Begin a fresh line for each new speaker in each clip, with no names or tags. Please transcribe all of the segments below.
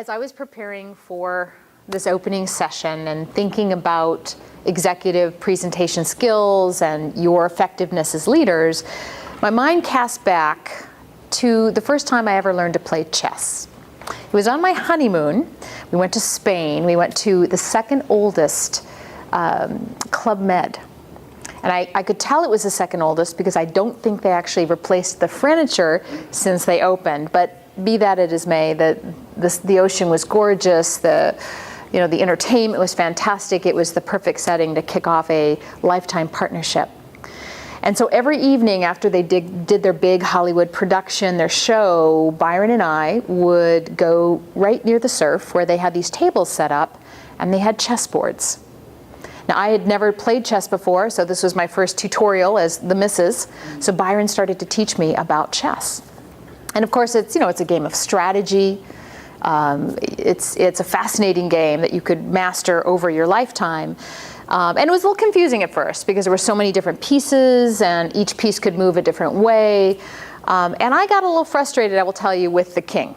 As I was preparing for this opening session and thinking about executive presentation skills and your effectiveness as leaders, my mind cast back to the first time I ever learned to play chess. It was on my honeymoon. We went to Spain. We went to the second oldest Club Med. And I could tell it was the second oldest because I don't think they actually replaced the furniture since they opened. But be that as may, the ocean was gorgeous. The entertainment was fantastic. It was the perfect setting to kick off a lifetime partnership. And so every evening after they did their big Hollywood production, their show, Byron and I would go right near the surf where they had these tables set up, and they had chessboards. Now, I had never played chess before, so this was my first tutorial as the missus. So Byron started to teach me about chess. And of course, it's a game of strategy. It's a fascinating game that you could master over your lifetime. And it was a little confusing at first because there were so many different pieces and each piece could move a different way. And I got a little frustrated, I will tell you, with the king.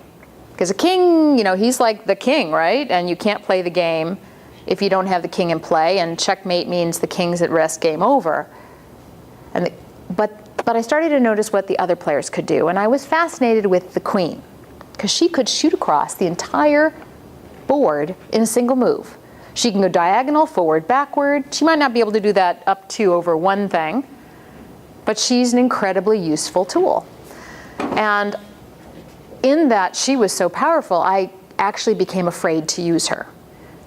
Because the king, he's like the king, right? And you can't play the game if you don't have the king in play, and checkmate means the king's at rest, game over. But I started to notice what the other players could do, and I was fascinated with the queen, because she could shoot across the entire board in a single move. She can go diagonal, forward, backward. She might not be able to do that up to over one thing, but she's an incredibly useful tool. And in that she was so powerful, I actually became afraid to use her.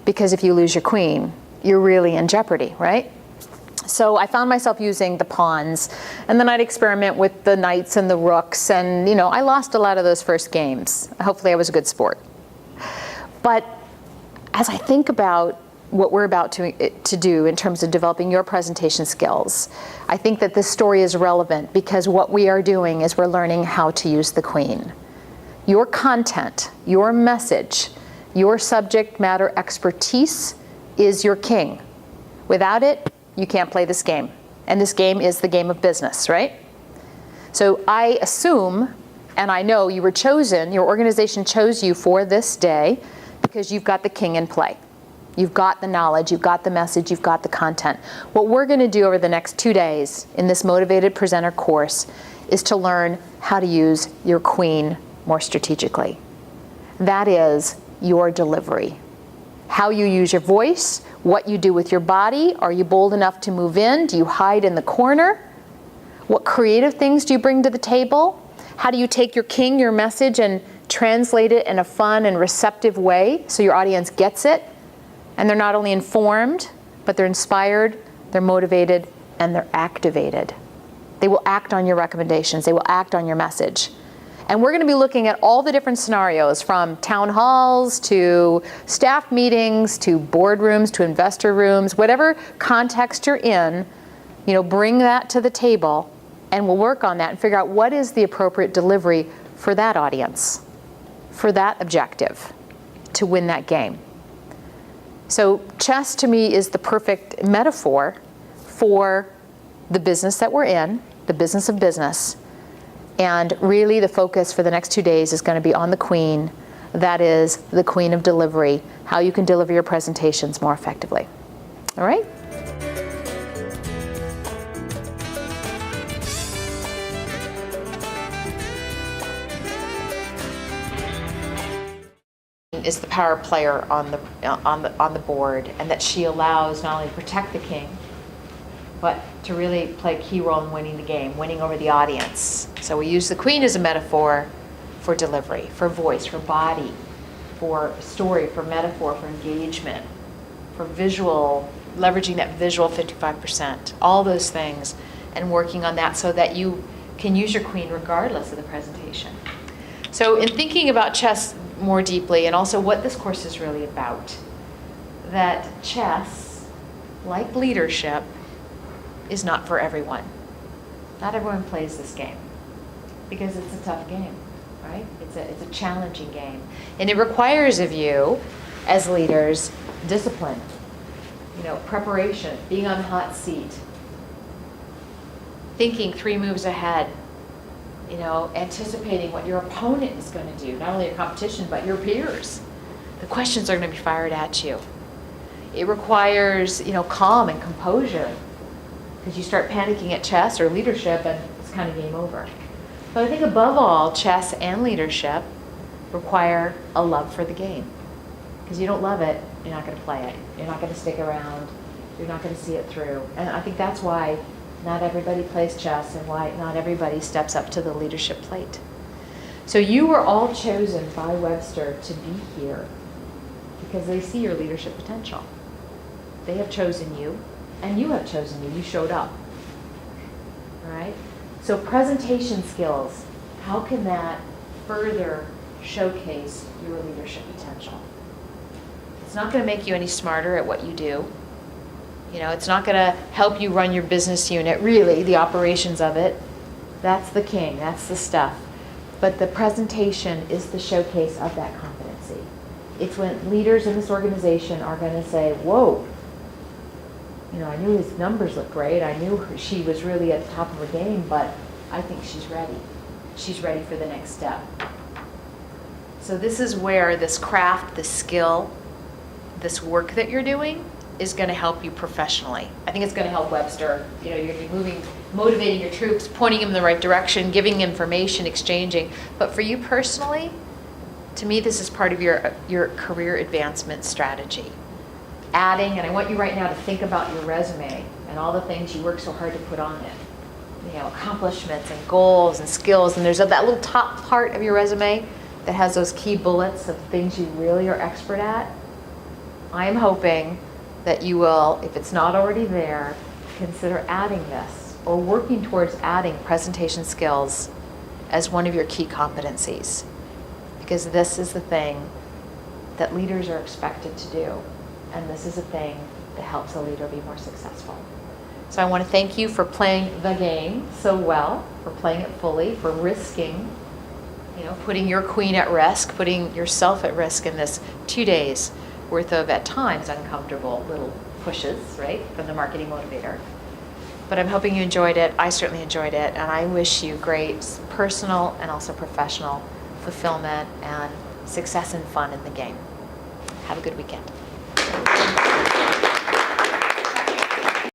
Because if you lose your queen, you're really in jeopardy, right? So I found myself using the pawns, and then I'd experiment with the knights and the rooks, and I lost a lot of those first games. Hopefully I was a good sport. But as I think about what we're about to do in terms of developing your presentation skills, I think that this story is relevant because what we are doing is we're learning how to use the queen. Your content, your message, your subject matter expertise is your king. Without it, you can't play this game. And this game is the game of business, right? So I assume, and I know you were chosen, your organization chose you for this day because you've got the king in play. You've got the knowledge, you've got the message, you've got the content. What we're going to do over the next 2 days in this Motivated Presenter course is to learn how to use your queen more strategically. That is your delivery. How you use your voice, what you do with your body. Are you bold enough to move in? Do you hide in the corner? What creative things do you bring to the table? How do you take your king, your message, and translate it in a fun and receptive way so your audience gets it? And they're not only informed, but they're inspired, they're motivated, and they're activated. They will act on your recommendations. They will act on your message. And we're going to be looking at all the different scenarios, from town halls to staff meetings to boardrooms to investor rooms, whatever context you're in, bring that to the table and we'll work on that and figure out what is the appropriate delivery for that audience, for that objective, to win that game. So chess to me is the perfect metaphor for the business that we're in, the business of business. And really the focus for the next 2 days is going to be on the queen. That is the queen of delivery, how you can deliver your presentations more effectively. All right? Is the power player on the board, and that she allows not only to protect the king, but to really play a key role in winning the game, winning over the audience. So we use the queen as a metaphor for delivery, for voice, for body, for story, for metaphor, for engagement, for visual, leveraging that visual 55%, all those things, and working on that so that you can use your queen regardless of the presentation. So in thinking about chess more deeply, and also what this course is really about, that chess, like leadership, is not for everyone. Not everyone plays this game because it's a tough game, right? It's a challenging game. And it requires of you as leaders discipline, preparation, being on the hot seat, thinking 3 moves ahead, anticipating what your opponent is going to do, not only your competition, but your peers. The questions are going to be fired at you. It requires, calm and composure, because you start panicking at chess or leadership and it's kind of game over. But I think above all, chess and leadership require a love for the game. Because you don't love it, you're not going to play it. You're not going to stick around. You're not going to see it through. And I think that's why not everybody plays chess and why not everybody steps up to the leadership plate. So you were all chosen by Webster to be here because they see your leadership potential. They have chosen you, and you have chosen you. You showed up. All right? So presentation skills, how can that further showcase your leadership potential? It's not going to make you any smarter at what you do. It's not going to help you run your business unit, really, the operations of it. That's the king, that's the stuff. But the presentation is the showcase of that competency. It's when leaders in this organization are going to say, whoa, I knew his numbers looked great. I knew she was really at the top of her game, but I think she's ready. She's ready for the next step. So this is where this craft, this skill, this work that you're doing is going to help you professionally. I think it's going to help Webster. You're going to be motivating your troops, pointing them in the right direction, giving information, exchanging. But for you personally, to me, this is part of your career advancement strategy. Adding, and I want you right now to think about your resume and all the things you work so hard to put on it. Accomplishments and goals and skills. And there's that little top part of your resume that has those key bullets of things you really are expert at. I'm hoping that you will, if it's not already there, consider adding this or working towards adding presentation skills as one of your key competencies. Because this is the thing that leaders are expected to do. And this is a thing that helps a leader be more successful. So I want to thank you for playing the game so well, for playing it fully, for risking, putting your queen at risk, putting yourself at risk in this 2 days worth of, at times, uncomfortable little pushes, right, from the marketing motivator. But I'm hoping you enjoyed it. I certainly enjoyed it. And I wish you great personal and also professional fulfillment and success and fun in the game. Have a good weekend.